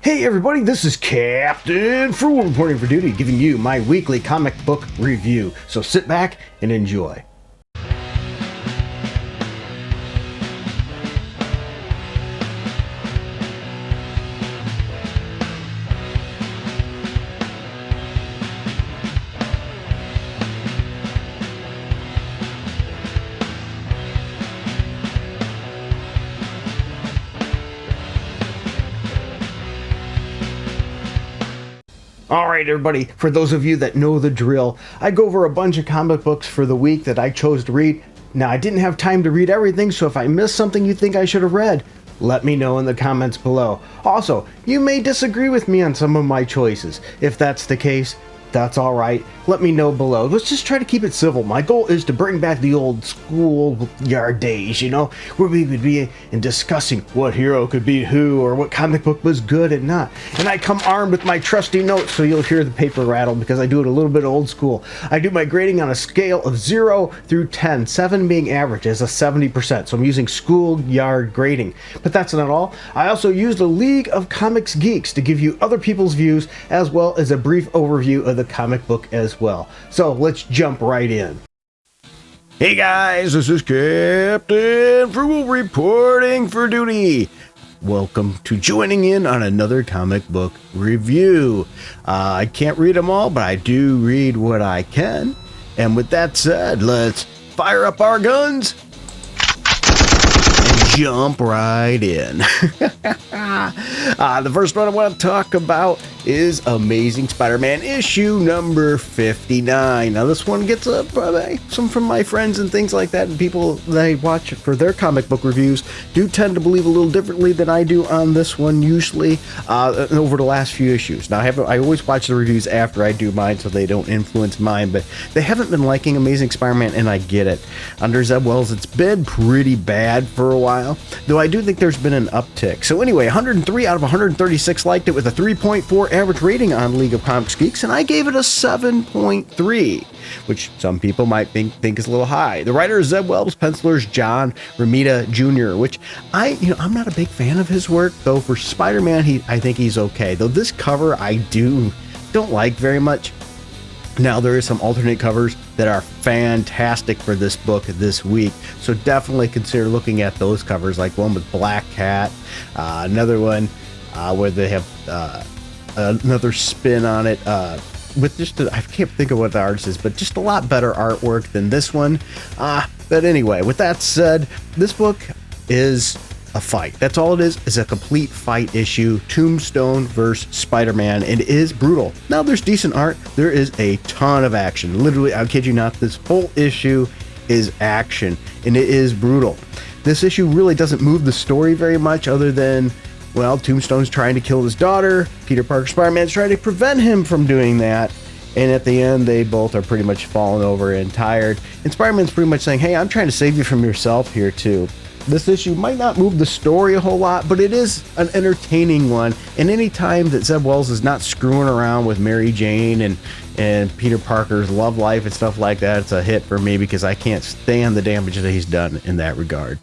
Hey everybody, this is Captain Fool reporting for duty, giving you my weekly comic book review. So sit back and enjoy. Alright everybody, for those of you that know the drill, I go over a bunch of comic books for the week that I chose to read. Now I didn't have time to read everything, so if I missed something you think I should have read, let me know in the comments below. Also, you may disagree with me on some of my choices. If that's the case, that's alright. Let me know below. Let's just try to keep it civil. My goal is to bring back the old schoolyard days, you know, where we would be in discussing what hero could beat who or what comic book was good and not. And I come armed with my trusty notes, so you'll hear the paper rattle because I do it a little bit old school. I do my grading on a scale of 0 through 10, 7 being average as a 70%. So I'm using schoolyard grading. But that's not all. I also use the League of Comics Geeks to give you other people's views as well as a brief overview of the comic book as well. So let's jump right in. Hey guys, this is Captain Frugal reporting for duty. Welcome to joining in on another comic book review. I can't read them all, but I do read what I can. And with that said, let's fire up our guns and jump right in. The first one I want to talk about is Amazing Spider-Man issue number 59. Now this one gets some from my friends and things like that, and people that I watch for their comic book reviews do tend to believe a little differently than I do on this one usually over the last few issues. Now I always watch the reviews after I do mine so they don't influence mine, but they haven't been liking Amazing Spider-Man, and I get it. Under Zeb Wells, it's been pretty bad for a while, though I do think there's been an uptick. So anyway, 103 out of 136 liked it with a 3.4 average rating on League of Comics Geeks, and I gave it a 7.3, which some people might think is a little high. The writer is Zeb Wells, pencilers John Romita Jr., which I'm not a big fan of his work, though for Spider-Man I think he's okay. Though this cover I don't like very much. Now there is some alternate covers that are fantastic for this book this week, so definitely consider looking at those covers, like one with Black Cat, another one where they have another spin on it with I can't think of what the artist is, but just a lot better artwork than this one. But anyway, with that said, this book is a fight. That's all it is a complete fight issue. Tombstone versus Spider-Man. It is brutal. Now there's decent art. There is a ton of action. Literally, I kid you not, this whole issue is action, and it is brutal. This issue really doesn't move the story very much, other than, well, Tombstone's trying to kill his daughter. Peter Parker Spider-Man's trying to prevent him from doing that. And at the end, they both are pretty much falling over and tired. And Spider-Man's pretty much saying, hey, I'm trying to save you from yourself here too. This issue might not move the story a whole lot, but it is an entertaining one. And any time that Zeb Wells is not screwing around with Mary Jane and Peter Parker's love life and stuff like that, it's a hit for me, because I can't stand the damage that he's done in that regard.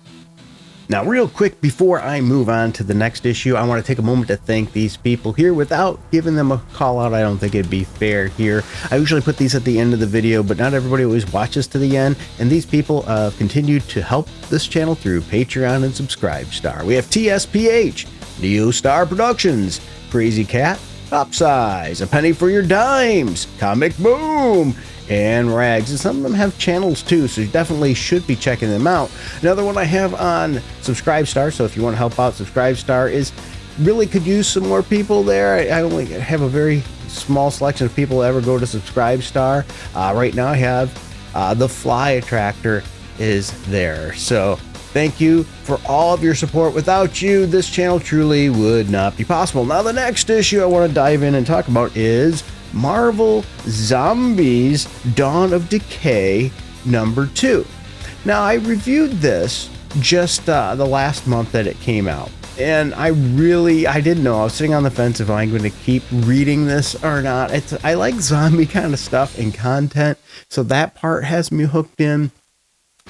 Now, real quick, before I move on to the next issue, I want to take a moment to thank these people here without giving them a call out. I don't think it'd be fair here. I usually put these at the end of the video, but not everybody always watches to the end, and these people continue to help this channel through Patreon and Subscribestar. We have TSPH, Neo Star Productions, Crazy Cat, Upsize, A Penny for Your Dimes, Comic Boom, and Rags, and some of them have channels too, so you definitely should be checking them out. Another one I have on Subscribestar, so if you want to help out Subscribestar, is really could use some more people there. I only have a very small selection of people that ever go to Subscribestar. Right now I have The Fly Attractor is there, so thank you for all of your support. Without you, this channel truly would not be possible. Now the next issue I want to dive in and talk about is Marvel Zombies Dawn of Decay number 2. Now I reviewed this just the last month that it came out, and I didn't know. I was sitting on the fence if I'm going to keep reading this or not. I like zombie kind of stuff and content, so that part has me hooked in.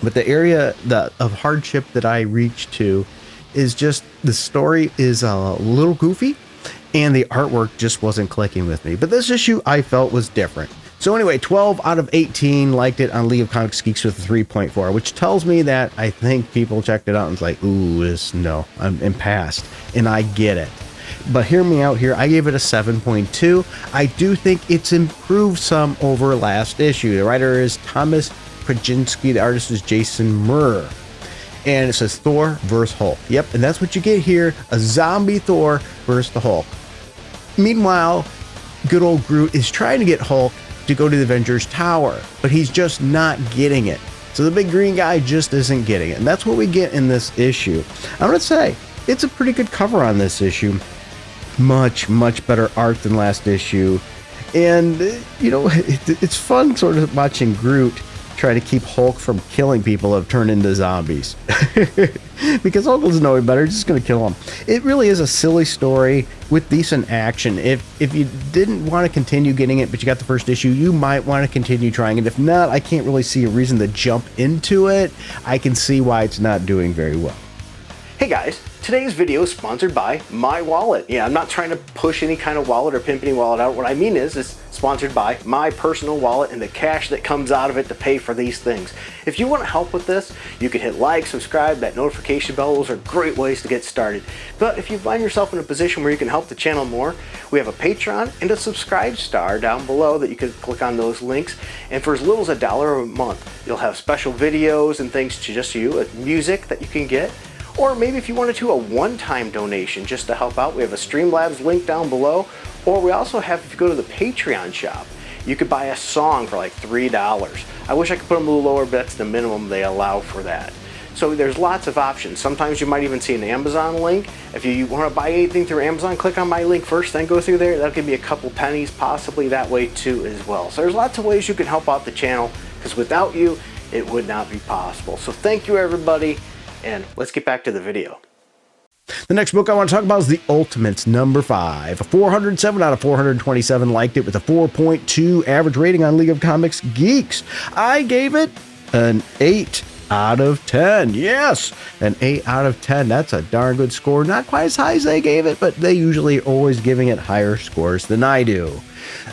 But the area of hardship that I reached to is just the story is a little goofy, and the artwork just wasn't clicking with me. But this issue I felt was different. So anyway, 12 out of 18 liked it on League of Comics Geeks with a 3.4, which tells me that I think people checked it out and was like, ooh, I'm passed. And I get it. But hear me out here. I gave it a 7.2. I do think it's improved some over last issue. The writer is Thomas Krasinski. The artist is Jason Murr. And it says Thor versus Hulk. Yep, and that's what you get here. A zombie Thor versus the Hulk. Meanwhile, good old Groot is trying to get Hulk to go to the Avengers Tower, but he's just not getting it. So the big green guy just isn't getting it. And that's what we get in this issue. I'm going to say it's a pretty good cover on this issue. Much, much better art than last issue. And, it's fun sort of watching Groot try to keep Hulk from killing people who have turned into zombies. Because Hulk doesn't know any better, he's just going to kill them. It really is a silly story with decent action. If you didn't want to continue getting it, but you got the first issue, you might want to continue trying it. If not, I can't really see a reason to jump into it. I can see why it's not doing very well. Hey guys, today's video is sponsored by My Wallet. Yeah, I'm not trying to push any kind of wallet or pimp any wallet out. What I mean is it's sponsored by my personal wallet and the cash that comes out of it to pay for these things. If you want to help with this, you can hit like, subscribe, that notification bell. Those are great ways to get started. But if you find yourself in a position where you can help the channel more, we have a Patreon and a subscribe star down below that you can click on those links. And for as little as $1 a month, you'll have special videos and things to just you, music that you can get. Or maybe if you wanted to, a one-time donation just to help out, we have a Streamlabs link down below. Or we also have, if you go to the Patreon shop, you could buy a song for like $3. I wish I could put them a little lower, but that's the minimum they allow for that. So there's lots of options. Sometimes you might even see an Amazon link. If you want to buy anything through Amazon, click on my link first, then go through there. That'll give me a couple pennies, possibly that way too as well. So there's lots of ways you can help out the channel, because without you, it would not be possible. So thank you everybody. And let's get back to the video. The next book I want to talk about is The Ultimates, number 5. A 407 out of 427 liked it with a 4.2 average rating on League of Comics Geeks. I gave it an 8 out of 10. Yes, an 8 out of 10. That's a darn good score. Not quite as high as they gave it, but they usually always giving it higher scores than I do.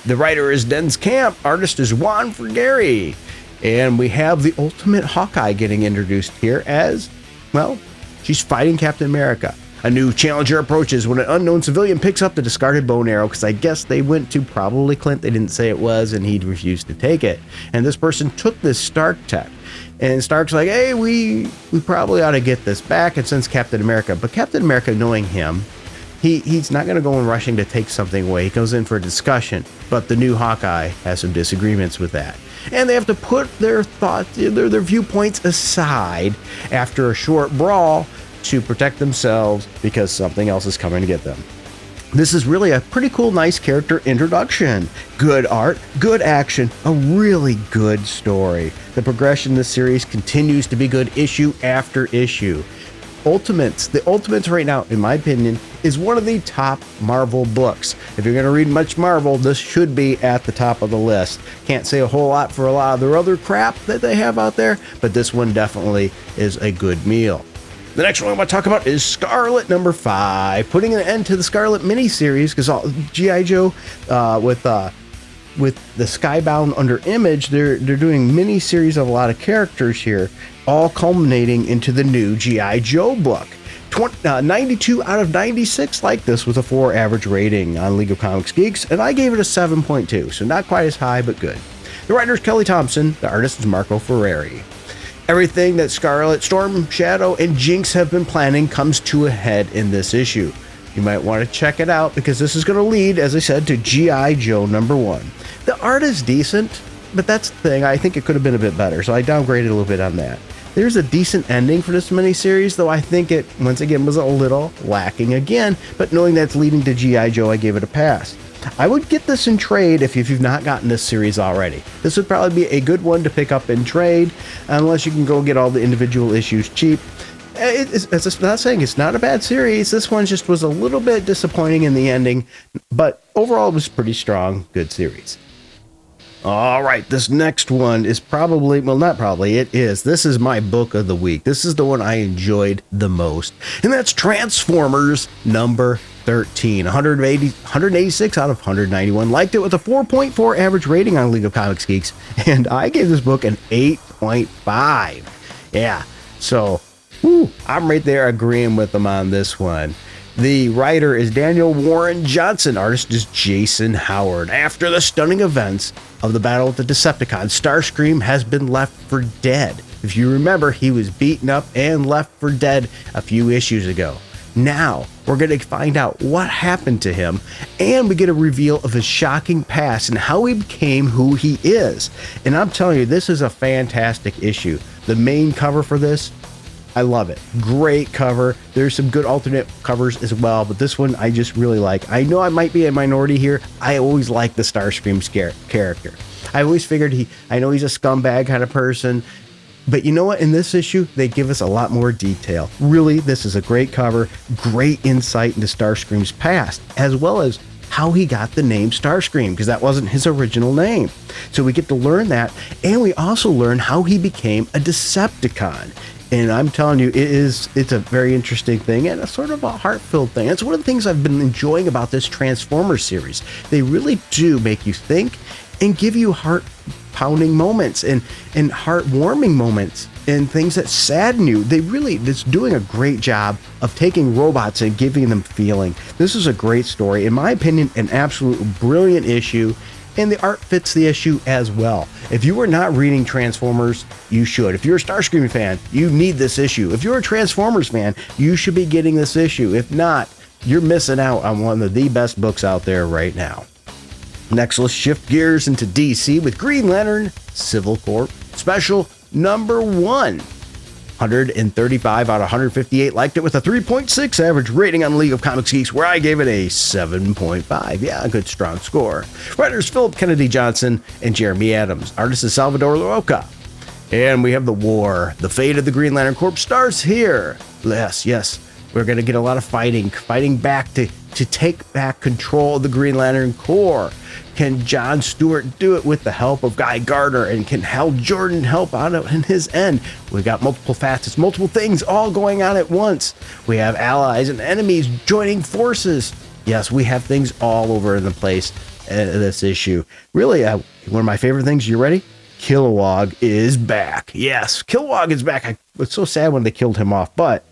The writer is Denz Camp. Artist is Juan Frigeri. And we have the Ultimate Hawkeye getting introduced here as, well, she's fighting Captain America. A new challenger approaches when an unknown civilian picks up the discarded bow and arrow, because I guess they went to probably Clint. They didn't say it was, and he refused to take it. And this person took this Stark tech. And Stark's like, hey, we probably ought to get this back and sends Captain America. But Captain America, knowing him, he's not going to go in rushing to take something away. He goes in for a discussion. But the new Hawkeye has some disagreements with that. And they have to put their thoughts, their viewpoints aside after a short brawl to protect themselves because something else is coming to get them. This is really a pretty cool, nice character introduction. Good art, good action, a really good story. The progression in this series continues to be good issue after issue. The Ultimates right now, in my opinion, is one of the top Marvel books. If you're going to read much Marvel, this should be at the top of the list. Can't say a whole lot for a lot of their other crap that they have out there, but this one definitely is a good meal. The next one I want to talk about is Scarlet number 5, putting an end to the Scarlet miniseries, because G.I. Joe with the Skybound under Image, they're doing miniseries of a lot of characters here, all culminating into the new G.I. Joe book. 92 out of 96 like this with a 4 average rating on League of Comics Geeks, and I gave it a 7.2, so not quite as high, but good. The writer is Kelly Thompson, the artist is Marco Ferreri. Everything that Scarlet, Storm, Shadow, and Jinx have been planning comes to a head in this issue. You might want to check it out because this is going to lead, as I said, to G.I. Joe number 1. The art is decent, but that's the thing. I think it could have been a bit better, so I downgraded a little bit on that. There's a decent ending for this miniseries, though I think it, once again, was a little lacking again, but knowing that's leading to G.I. Joe, I gave it a pass. I would get this in trade if you've not gotten this series already. This would probably be a good one to pick up in trade, unless you can go get all the individual issues cheap. It's not saying it's not a bad series. This one just was a little bit disappointing in the ending, but overall it was pretty strong, good series. All right, this next one is probably, well, not probably, it is. This is my book of the week. This is the one I enjoyed the most, and that's Transformers number 13, 186 out of 191 liked it with a 4.4 average rating on League of Comics Geeks, and I gave this book an 8.5. Yeah, so I'm right there agreeing with them on this one. The writer is Daniel Warren Johnson. Artist is Jason Howard. After the stunning events of the battle with the Decepticons, Starscream has been left for dead. If you remember, he was beaten up and left for dead a few issues ago. Now, we're going to find out what happened to him, and we get a reveal of his shocking past and how he became who he is. And I'm telling you, this is a fantastic issue. The main cover for this, I love it. Great cover. There's some good alternate covers as well, but this one I just really like. I know I might be a minority here. I always like the Starscream character. I always figured I know he's a scumbag kind of person, but you know what? In this issue, they give us a lot more detail. Really, this is a great cover, great insight into Starscream's past, as well as how he got the name Starscream, because that wasn't his original name. So we get to learn that, and we also learn how he became a Decepticon. And I'm telling you, it's a very interesting thing and a sort of a heart-filled thing. It's one of the things I've been enjoying about this Transformers series. They really do make you think and give you heart-pounding moments and heartwarming moments and things that sadden you. It's doing a great job of taking robots and giving them feeling. This is a great story. In my opinion, an absolute brilliant issue. And the art fits the issue as well. If you are not reading Transformers, you should. If you're a Starscream fan, you need this issue. If you're a Transformers fan, you should be getting this issue. If not, you're missing out on one of the best books out there right now. Next, let's shift gears into DC with Green Lantern Civil Corp Special number 1. 135 out of 158 liked it with a 3.6 average rating on League of Comics Geeks, where I gave it a 7.5. Yeah, a good strong score. Writers Philip Kennedy Johnson and Jeremy Adams. Artist is Salvador Larroca. And we have the war. The fate of the Green Lantern Corps starts here. Yes. We're going to get a lot of fighting back to take back control of the Green Lantern Corps. Can John Stewart do it with the help of Guy Gardner? And can Hal Jordan help out in his end? We got multiple facets, multiple things all going on at once. We have allies and enemies joining forces. Yes, we have things all over the place in this issue. Really, one of my favorite things. You ready? Kilowog is back. Yes, Kilowog is back. I was so sad when they killed him off, but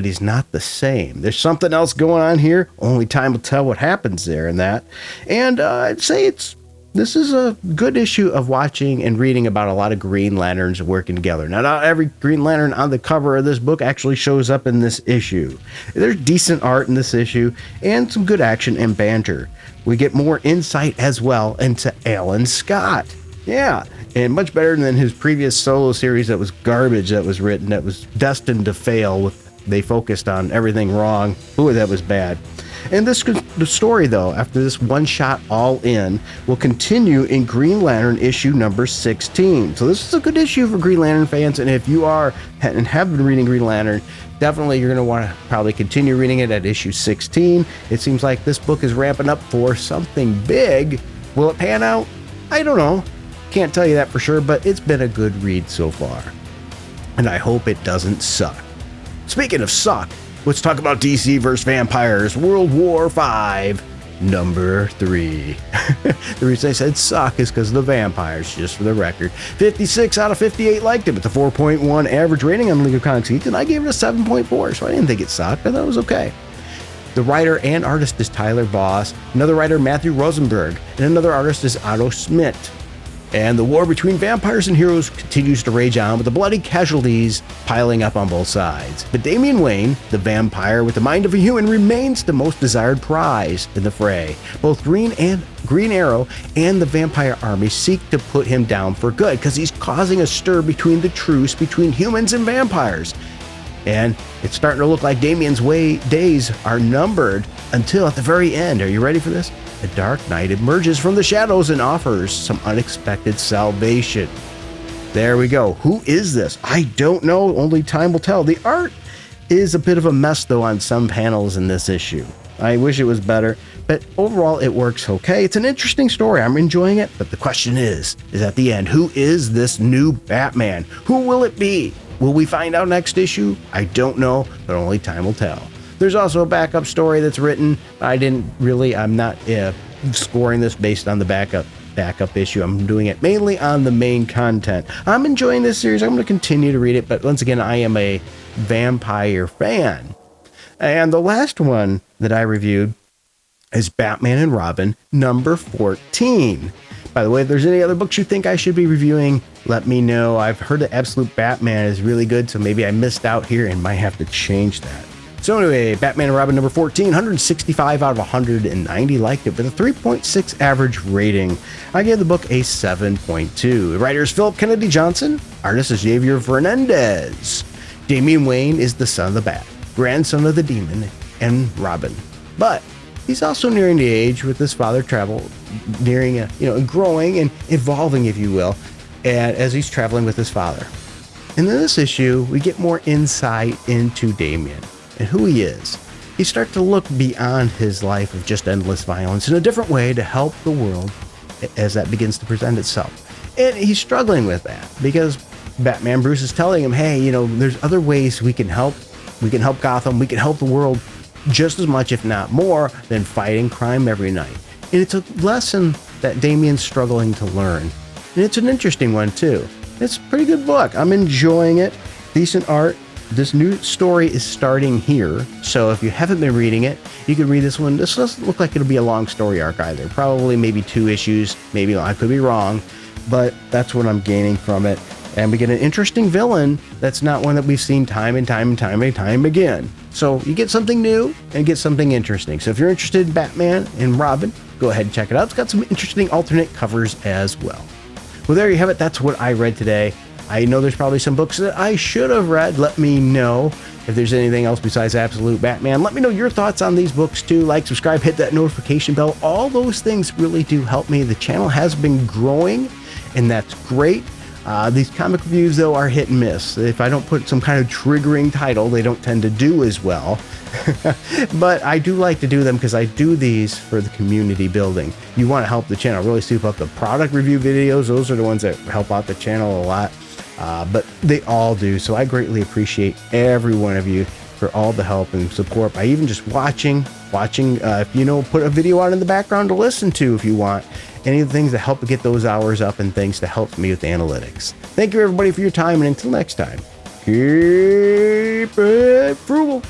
he's not the same. There's something else going on here. Only time will tell what happens there in that. And I'd say this is a good issue of watching and reading about a lot of Green Lanterns working together. Now, not every Green Lantern on the cover of this book actually shows up in this issue. There's decent art in this issue and some good action and banter. We get more insight as well into Alan Scott. Yeah, and much better than his previous solo series that was garbage, that was written, that was destined to fail. They focused on everything wrong. Ooh, that was bad. And the story, though, after this one shot all in, will continue in Green Lantern issue number 16. So this is a good issue for Green Lantern fans. And if you are and have been reading Green Lantern, definitely you're going to want to probably continue reading it at issue 16. It seems like this book is ramping up for something big. Will it pan out? I don't know. Can't tell you that for sure, but it's been a good read so far. And I hope it doesn't suck. Speaking of suck, let's talk about DC vs. Vampires World War V, number 3. The reason I said suck is because of the vampires, just for the record. 56 out of 58 liked it with a 4.1 average rating on League of Comics Geeks, and I gave it a 7.4, so I didn't think it sucked. I thought it was okay. The writer and artist is Tyler Boss, another writer Matthew Rosenberg, and another artist is Otto Schmidt. And the war between vampires and heroes continues to rage on, with the bloody casualties piling up on both sides. But Damian Wayne, the vampire with the mind of a human, remains the most desired prize in the fray. Both Green Arrow and the vampire army seek to put him down for good, because he's causing a stir between the truce between humans and vampires. And it's starting to look like Damian's days are numbered until at the very end. Are you ready for this? A dark knight emerges from the shadows and offers some unexpected salvation. There we go. Who is this? I don't know. Only time will tell. The art is a bit of a mess, though, on some panels in this issue. I wish it was better, but overall it works okay. It's an interesting story. I'm enjoying it, but the question is at the end, who is this new Batman? Who will it be? Will we find out next issue? I don't know, but only time will tell. There's also a backup story that's written. I'm not scoring this based on the backup issue. I'm doing it mainly on the main content. I'm enjoying this series. I'm going to continue to read it, but once again, I am a vampire fan. And the last one that I reviewed is Batman and Robin number 14. By the way, if there's any other books you think I should be reviewing, let me know. I've heard that Absolute Batman is really good, so maybe I missed out here and might have to change that. So anyway, Batman and Robin number 14, 165 out of 190 liked it with a 3.6 average rating. I gave the book a 7.2. The writer is Philip Kennedy Johnson. Artist is Javier Fernandez. Damian Wayne is the son of the Bat, grandson of the Demon, and Robin. But he's also nearing the age with his father growing and evolving, if you will, and as he's traveling with his father. And in this issue, we get more insight into Damian and who he is. He starts to look beyond his life of just endless violence in a different way to help the world as that begins to present itself. And he's struggling with that because Batman Bruce is telling him, hey, there's other ways we can help. We can help Gotham. We can help the world just as much, if not more, than fighting crime every night. And it's a lesson that Damian's struggling to learn. And it's an interesting one, too. It's a pretty good book. I'm enjoying it. Decent art. This new story is starting here. So if you haven't been reading it, you can read this one. This doesn't look like it'll be a long story arc either. Probably maybe 2 issues. Maybe I could be wrong. But that's what I'm gaining from it. And we get an interesting villain that's not one that we've seen time and time again. So you get something new and get something interesting. So if you're interested in Batman and Robin, go ahead and check it out. It's got some interesting alternate covers as well. Well, there you have it. That's what I read today. I know there's probably some books that I should have read. Let me know if there's anything else besides Absolute Batman. Let me know your thoughts on these books too. Like, subscribe, hit that notification bell. All those things really do help me. The channel has been growing, and that's great. These comic reviews, though, are hit and miss. If I don't put some kind of triggering title, they don't tend to do as well. But I do like to do them because I do these for the community building. You want to help the channel really soup up the product review videos. Those are the ones that help out the channel a lot. But they all do. So I greatly appreciate every one of you for all the help and support by even just watching, put a video on in the background to listen to if you want. Any of the things that help to get those hours up and things that help me with analytics. Thank you everybody for your time, and until next time, keep it frugal.